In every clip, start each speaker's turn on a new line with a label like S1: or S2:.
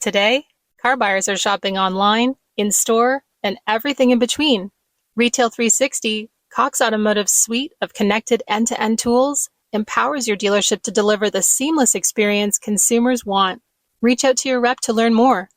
S1: Today, car buyers are shopping online, in-store, and everything in between. Retail 360, Cox Automotive's suite of connected end-to-end tools, empowers your dealership to deliver the seamless experience consumers want. Reach out to your rep to learn more.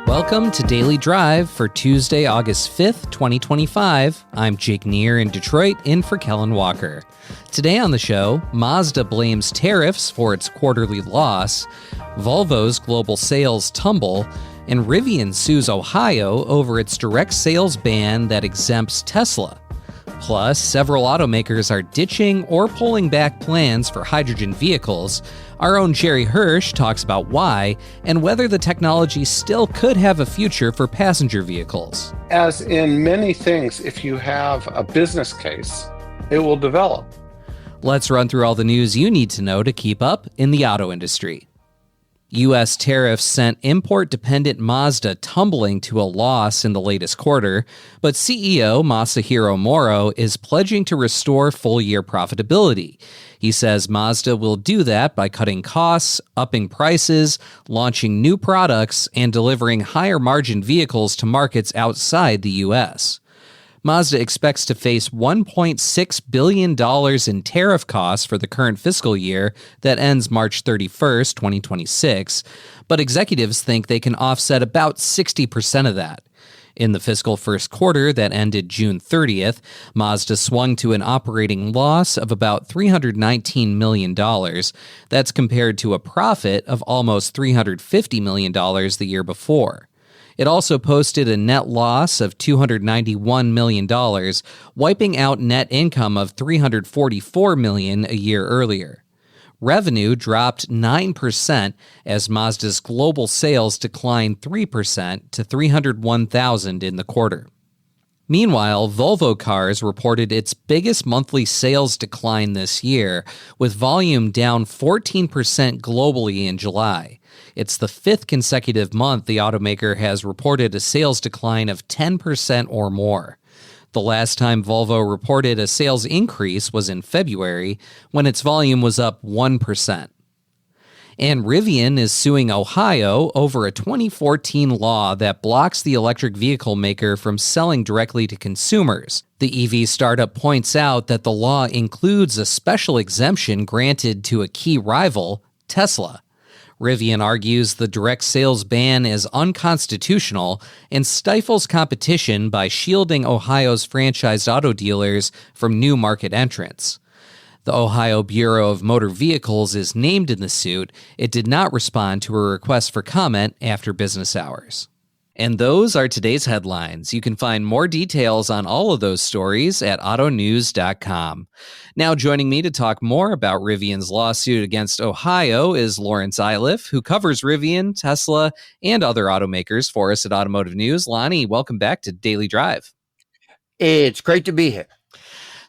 S2: Welcome to Daily Drive for Tuesday, August 5th, 2025. I'm Jake Neer in Detroit, in for Kellen Walker. Today on the show, Mazda blames tariffs for its quarterly loss, Volvo's global sales tumble, and Rivian sues Ohio over its direct sales ban that exempts Tesla. Plus, several automakers are ditching or pulling back plans for hydrogen vehicles. Our own Jerry Hirsch talks about why and whether the technology still could have a future for passenger vehicles.
S3: As in many things, if you have a business case, it will develop.
S2: Let's run through all the news you need to know to keep up in the auto industry. U.S. tariffs sent import-dependent Mazda tumbling to a loss in the latest quarter, but CEO Masahiro Moro is pledging to restore full-year profitability. He says Mazda will do that by cutting costs, upping prices, launching new products, and delivering higher-margin vehicles to markets outside the U.S. Mazda expects to face $1.6 billion in tariff costs for the current fiscal year that ends March 31st, 2026, but executives think they can offset about 60% of that. In the fiscal first quarter that ended June 30th, Mazda swung to an operating loss of about $319 million. That's compared to a profit of almost $350 million the year before. It also posted a net loss of $291 million, wiping out net income of $344 million a year earlier. Revenue dropped 9% as Mazda's global sales declined 3% to 301,000 in the quarter. Meanwhile, Volvo Cars reported its biggest monthly sales decline this year, with volume down 14% globally in July. It's the fifth consecutive month the automaker has reported a sales decline of 10% or more. The last time Volvo reported a sales increase was in February, when its volume was up 1%. And Rivian is suing Ohio over a 2014 law that blocks the electric vehicle maker from selling directly to consumers. The EV startup points out that the law includes a special exemption granted to a key rival, Tesla. Rivian argues the direct sales ban is unconstitutional and stifles competition by shielding Ohio's franchised auto dealers from new market entrants. The Ohio Bureau of Motor Vehicles is named in the suit. It did not respond to a request for comment after business hours. And those are today's headlines. You can find more details on all of those stories at autonews.com. Now joining me to talk more about Rivian's lawsuit against Ohio is Lawrence Iliff, who covers Rivian, Tesla, and other automakers for us at Automotive News. Lonnie, welcome back to Daily Drive.
S4: It's great to be here.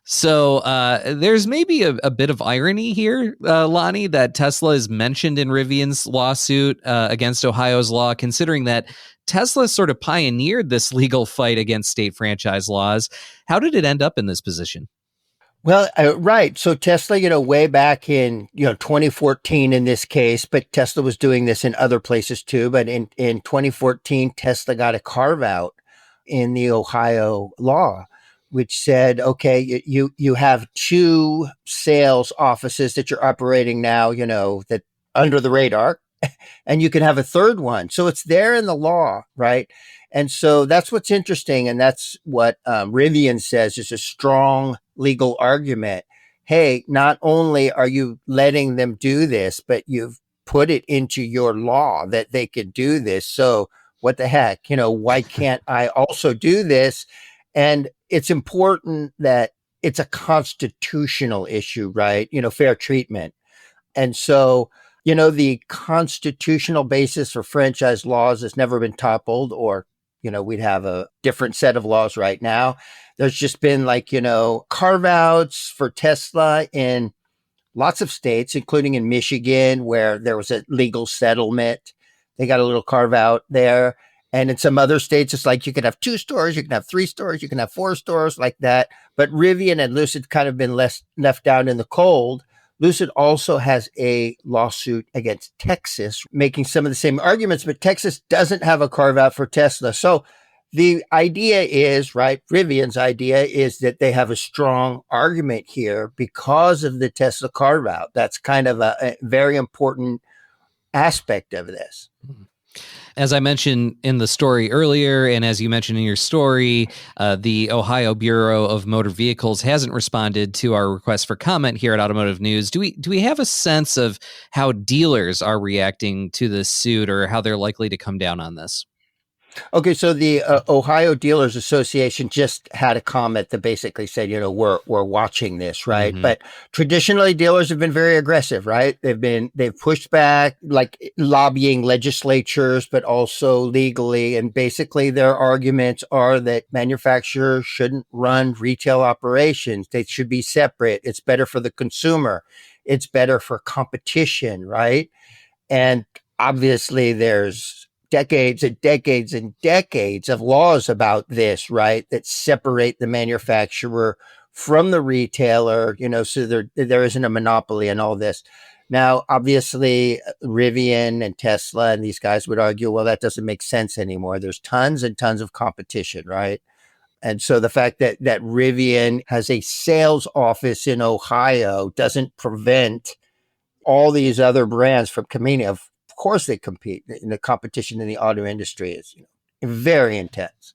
S2: So there's maybe a bit of irony here, Lonnie, that Tesla is mentioned in Rivian's lawsuit against Ohio's law, considering that Tesla sort of pioneered this legal fight against state franchise laws. How did it end up in this position?
S4: Well, right. So Tesla, way back in, 2014 in this case, but Tesla was doing this in other places too. But in 2014, Tesla got a carve out in the Ohio law, which said, okay, you have two sales offices that you're operating now, that under the radar, and you can have a third one. So it's there in the law, right? And so that's what's interesting. And that's what Rivian says is a strong legal argument. Hey, not only are you letting them do this, but you've put it into your law that they could do this. So what the heck, why can't I also do this? And it's important that it's a constitutional issue, right? Fair treatment. And so, the constitutional basis for franchise laws has never been toppled, or, we'd have a different set of laws right now. There's just been carve outs for Tesla in lots of states, including in Michigan, where there was a legal settlement. They got a little carve out there. And in some other states, it's like you can have 2 stores, you can have 3 stores, you can have 4 stores like that. But Rivian and Lucid kind of been left down in the cold Lucid also has a lawsuit against Texas, making some of the same arguments, but Texas doesn't have a carve out for Tesla. So the idea is, right, Rivian's idea is that they have a strong argument here because of the Tesla carve out. That's kind of a very important aspect of this.
S2: As I mentioned in the story earlier, and as you mentioned in your story, the Ohio Bureau of Motor Vehicles hasn't responded to our request for comment here at Automotive News. Do we have a sense of how dealers are reacting to this suit or how they're likely to come down on this?
S4: Okay, so the Ohio Dealers Association just had a comment that basically said, we're watching this, right?
S2: Mm-hmm.
S4: But traditionally, dealers have been very aggressive, right? They've pushed back, like lobbying legislatures, but also legally. And basically, their arguments are that manufacturers shouldn't run retail operations; they should be separate. It's better for the consumer. It's better for competition, right? And obviously, there's decades and decades and decades of laws about this, right? That separate the manufacturer from the retailer, so there isn't a monopoly in all this. Now, obviously, Rivian and Tesla and these guys would argue, well, that doesn't make sense anymore. There's tons and tons of competition, right? And so the fact that Rivian has a sales office in Ohio doesn't prevent all these other brands from competing. Of course they compete. In the competition in the auto industry is very intense.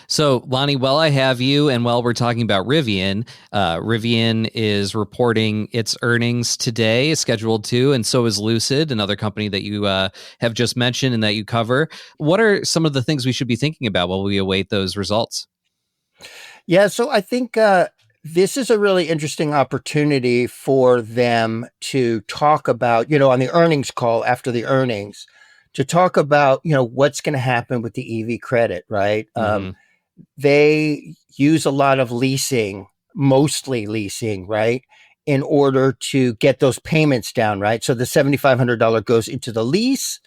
S2: So, Lonnie, while I have you and while we're talking about Rivian, Rivian is reporting its earnings today, scheduled to, and so is Lucid, another company that you have just mentioned and that you cover. What are some of the things we should be thinking about while we await those results?
S4: Yeah, so I think this is a really interesting opportunity for them to talk about, on the earnings call after the earnings, to talk about, what's going to happen with the EV credit, right?
S2: Mm-hmm.
S4: They use a lot of leasing, mostly leasing, right? In order to get those payments down, right? So the $7,500 goes into the lease.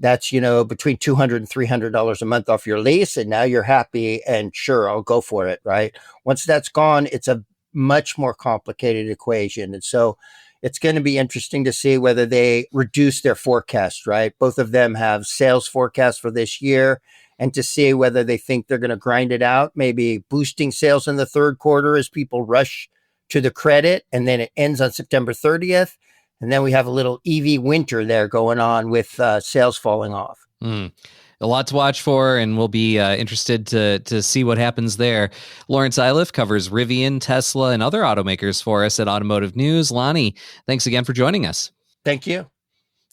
S4: That's, between $200 and $300 a month off your lease. And now you're happy and sure, I'll go for it, right? Once that's gone, it's a much more complicated equation. And so it's going to be interesting to see whether they reduce their forecast, right? Both of them have sales forecasts for this year, and to see whether they think they're going to grind it out, maybe boosting sales in the third quarter as people rush to the credit. And then it ends on September 30th. And then we have a little EV winter there going on with sales falling off.
S2: A lot to watch for, and we'll be interested to see what happens there. Lawrence Iliff covers Rivian, Tesla, and other automakers for us at Automotive News. Lonnie, thanks again for joining us.
S4: Thank you.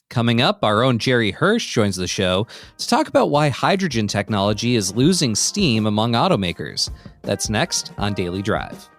S2: Coming up, our own Jerry Hirsch joins the show to talk about why hydrogen technology is losing steam among automakers. That's next on Daily Drive.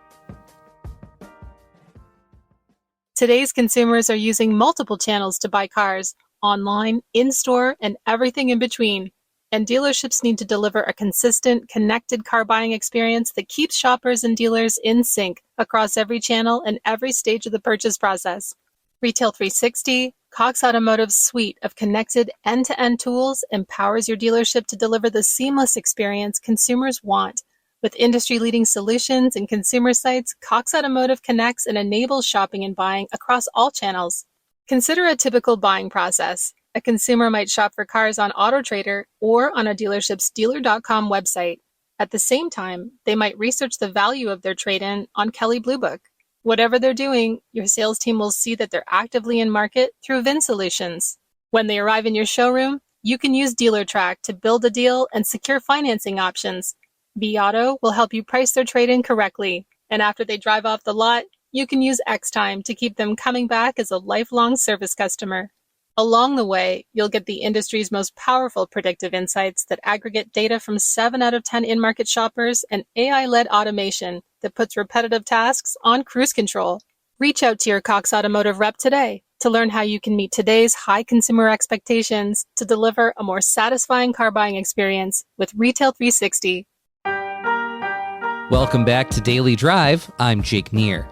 S1: Today's consumers are using multiple channels to buy cars, online, in-store, and everything in between. And dealerships need to deliver a consistent, connected car buying experience that keeps shoppers and dealers in sync across every channel and every stage of the purchase process. Retail 360, Cox Automotive's suite of connected end-to-end tools empowers your dealership to deliver the seamless experience consumers want. With industry-leading solutions and consumer sites, Cox Automotive connects and enables shopping and buying across all channels. Consider a typical buying process. A consumer might shop for cars on AutoTrader or on a dealership's dealer.com website. At the same time, they might research the value of their trade-in on Kelley Blue Book. Whatever they're doing, your sales team will see that they're actively in market through VIN Solutions. When they arrive in your showroom, you can use DealerTrack to build a deal and secure financing options. B-Auto will help you price their trade-in correctly, and after they drive off the lot, you can use X-Time to keep them coming back as a lifelong service customer. Along the way, you'll get the industry's most powerful predictive insights that aggregate data from 7 out of 10 in-market shoppers and AI-led automation that puts repetitive tasks on cruise control. Reach out to your Cox Automotive rep today to learn how you can meet today's high consumer expectations to deliver a more satisfying car buying experience with Retail 360.
S2: Welcome back to Daily Drive. I'm Jake Neer.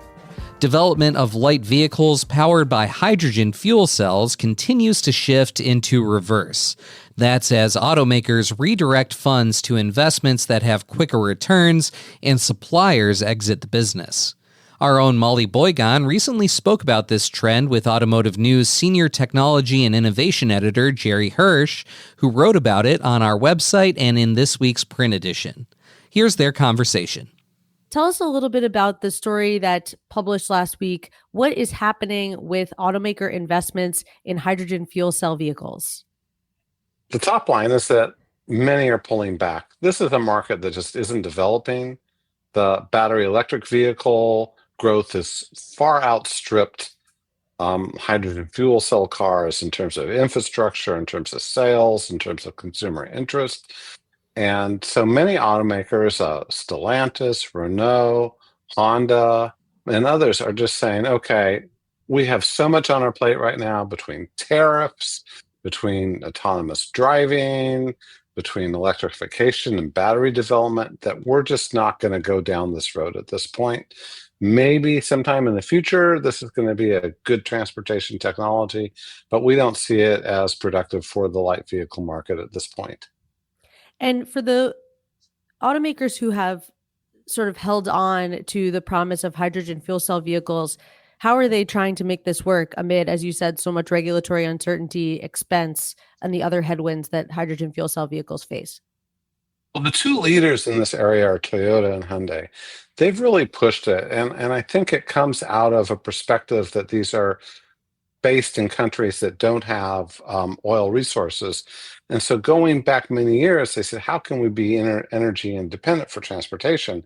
S2: Development of light vehicles powered by hydrogen fuel cells continues to shift into reverse. That's as automakers redirect funds to investments that have quicker returns and suppliers exit the business. Our own Molly Boygan recently spoke about this trend with Automotive News senior technology and innovation editor Jerry Hirsch, who wrote about it on our website and in this week's print edition. Here's their conversation.
S5: Tell us a little bit about the story that published last week. What is happening with automaker investments in hydrogen fuel cell vehicles?
S3: The top line is that many are pulling back. This is a market that just isn't developing. The battery electric vehicle growth has far outstripped hydrogen fuel cell cars in terms of infrastructure, in terms of sales, in terms of consumer interest. And so many automakers, Stellantis, Renault, Honda, and others are just saying, okay, we have so much on our plate right now between tariffs, between autonomous driving, between electrification and battery development, that we're just not going to go down this road at this point. Maybe sometime in the future, this is going to be a good transportation technology, but we don't see it as productive for the light vehicle market at this point.
S5: And for the automakers who have sort of held on to the promise of hydrogen fuel cell vehicles, how are they trying to make this work amid, as you said, so much regulatory uncertainty, expense, and the other headwinds that hydrogen fuel cell vehicles face?
S3: Well, the two leaders in this area are Toyota and Hyundai. They've really pushed it, and I think it comes out of a perspective that these are based in countries that don't have oil resources. And so going back many years, they said, how can we be energy independent for transportation?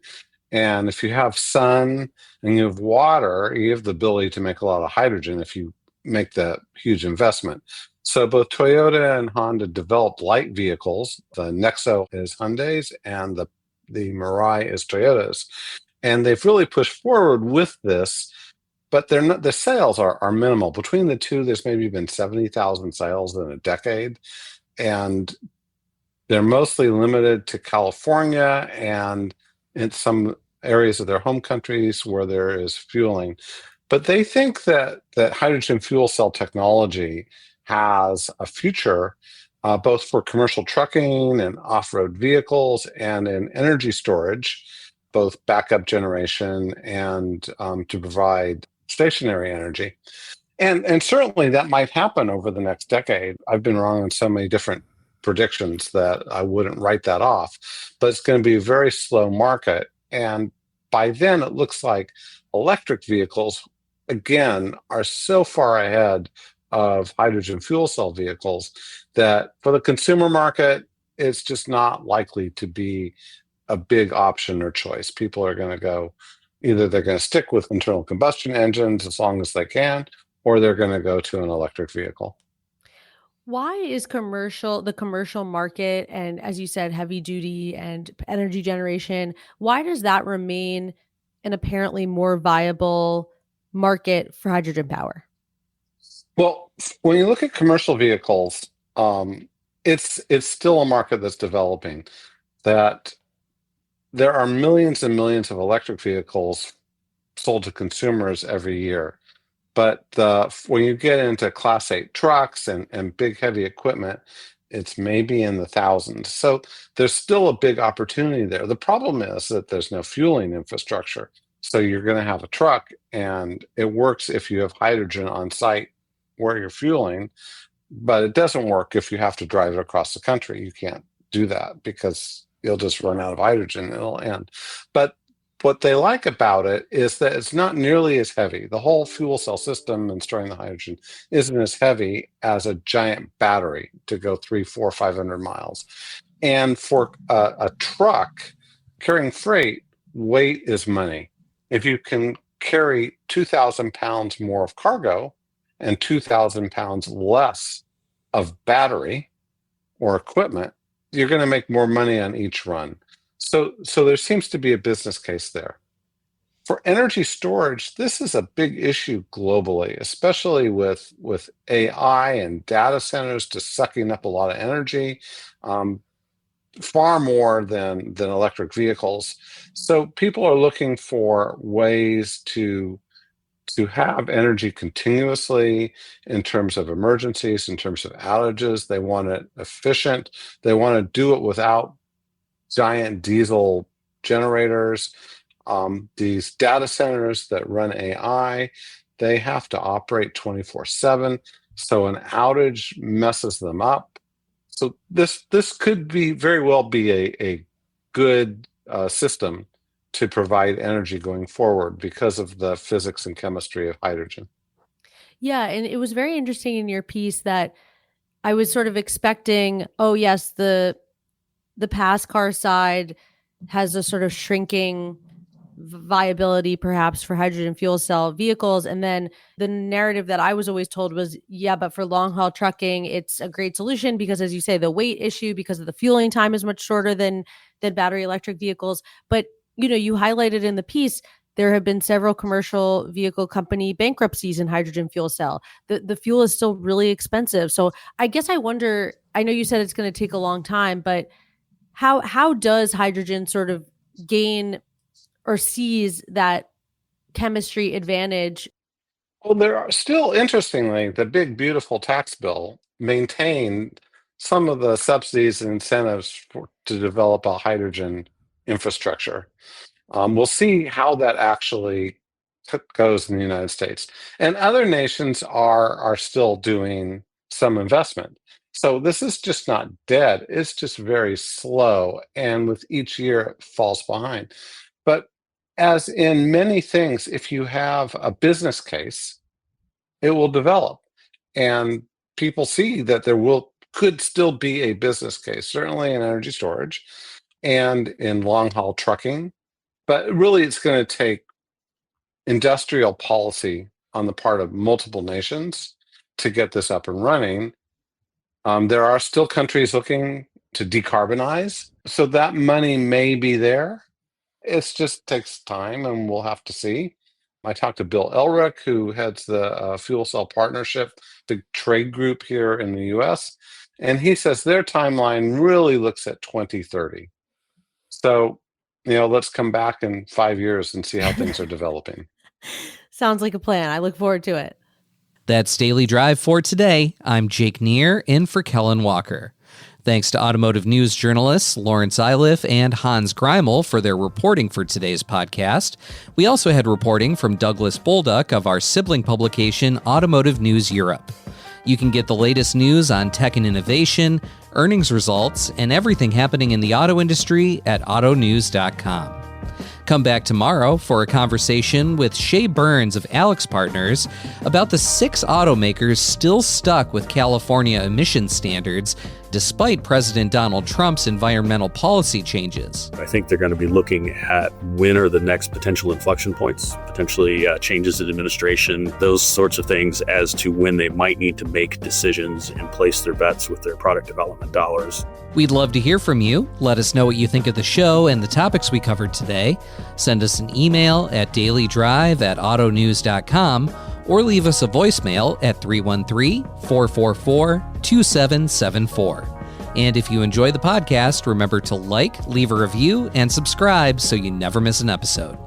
S3: And if you have sun and you have water, you have the ability to make a lot of hydrogen if you make the huge investment. So both Toyota and Honda developed light vehicles. The Nexo is Hyundai's and the Mirai is Toyota's. And they've really pushed forward with this, but they're not, the sales are minimal. Between the two, there's maybe been 70,000 sales in a decade. And they're mostly limited to California and in some areas of their home countries where there is fueling. But they think that hydrogen fuel cell technology has a future both for commercial trucking and off-road vehicles and in energy storage, both backup generation and to provide stationary energy. And certainly that might happen over the next decade. I've been wrong on so many different predictions that I wouldn't write that off, but it's going to be a very slow market. And by then, it looks like electric vehicles, again, are so far ahead of hydrogen fuel cell vehicles that for the consumer market, it's just not likely to be a big option or choice. People are going to go, either they're going to stick with internal combustion engines as long as they can, or they're going to go to an electric vehicle.
S5: Why is the commercial market, and as you said, heavy duty and energy generation, why does that remain an apparently more viable market for hydrogen power?
S3: Well, when you look at commercial vehicles, it's still a market that's developing. That there are millions and millions of electric vehicles sold to consumers every year. But when you get into Class 8 trucks and big heavy equipment, it's maybe in the thousands. So there's still a big opportunity there. The problem is that there's no fueling infrastructure. So you're going to have a truck, and it works if you have hydrogen on site where you're fueling, but it doesn't work if you have to drive it across the country. You can't do that because you'll just run out of hydrogen and it'll end. But what they like about it is that it's not nearly as heavy. The whole fuel cell system and storing the hydrogen isn't as heavy as a giant battery to go 300, 400, 500 miles. And for a truck carrying freight, weight is money. If you can carry 2,000 pounds more of cargo and 2,000 pounds less of battery or equipment, you're going to make more money on each run. So there seems to be a business case there. For energy storage, this is a big issue globally, especially with AI and data centers just sucking up a lot of energy, far more than electric vehicles. So people are looking for ways to have energy continuously in terms of emergencies, in terms of outages. They want it efficient. They want to do it without giant diesel generators. These data centers that run AI, they have to operate 24/7. So an outage messes them up. So this could be very well be a good system to provide energy going forward because of the physics and chemistry of hydrogen.
S5: Yeah, and it was very interesting in your piece that I was sort of expecting, oh yes, the pass car side has a sort of shrinking viability perhaps for hydrogen fuel cell vehicles, and then the narrative that I was always told was, yeah, but for long haul trucking it's a great solution because, as you say, the weight issue because of the fueling time is much shorter than battery electric vehicles. But you highlighted in the piece there have been several commercial vehicle company bankruptcies in hydrogen fuel cell. The fuel is still really expensive. So I guess I wonder, I know you said it's going to take a long time, but how does hydrogen sort of gain or seize that chemistry advantage?
S3: Well, there are still, interestingly, the big, beautiful tax bill maintained some of the subsidies and incentives to develop a hydrogen infrastructure. We'll see how that actually goes in the United States. And other nations are still doing some investment. So this is just not dead. It's just very slow. And with each year, it falls behind. But as in many things, if you have a business case, it will develop. And people see that could still be a business case, certainly in energy storage and in long haul trucking. But really, it's going to take industrial policy on the part of multiple nations to get this up and running. There are still countries looking to decarbonize, so that money may be there. It just takes time, and we'll have to see. I talked to Bill Elrick, who heads the Fuel Cell Partnership, the trade group here in the US, and he says their timeline really looks at 2030. So, let's come back in 5 years and see how things are developing.
S5: Sounds like a plan. I look forward to it.
S2: That's Daily Drive for today. I'm Jake Neer, in for Kellen Walker. Thanks to automotive news journalists Lawrence Iliff and Hans Greimel for their reporting for today's podcast. We also had reporting from Douglas Bolduc of our sibling publication, Automotive News Europe. You can get the latest news on tech and innovation, earnings results, and everything happening in the auto industry at autonews.com. Come back tomorrow for a conversation with Shay Burns of Alex Partners about the 6 automakers still stuck with California emission standards despite President Donald Trump's environmental policy changes.
S6: I think they're going to be looking at when are the next potential inflection points, potentially changes in administration, those sorts of things as to when they might need to make decisions and place their bets with their product development dollars.
S2: We'd love to hear from you. Let us know what you think of the show and the topics we covered today. Send us an email at dailydrive@autonews.com or leave us a voicemail at 313-444-2774. And if you enjoy the podcast, remember to like, leave a review, and subscribe so you never miss an episode.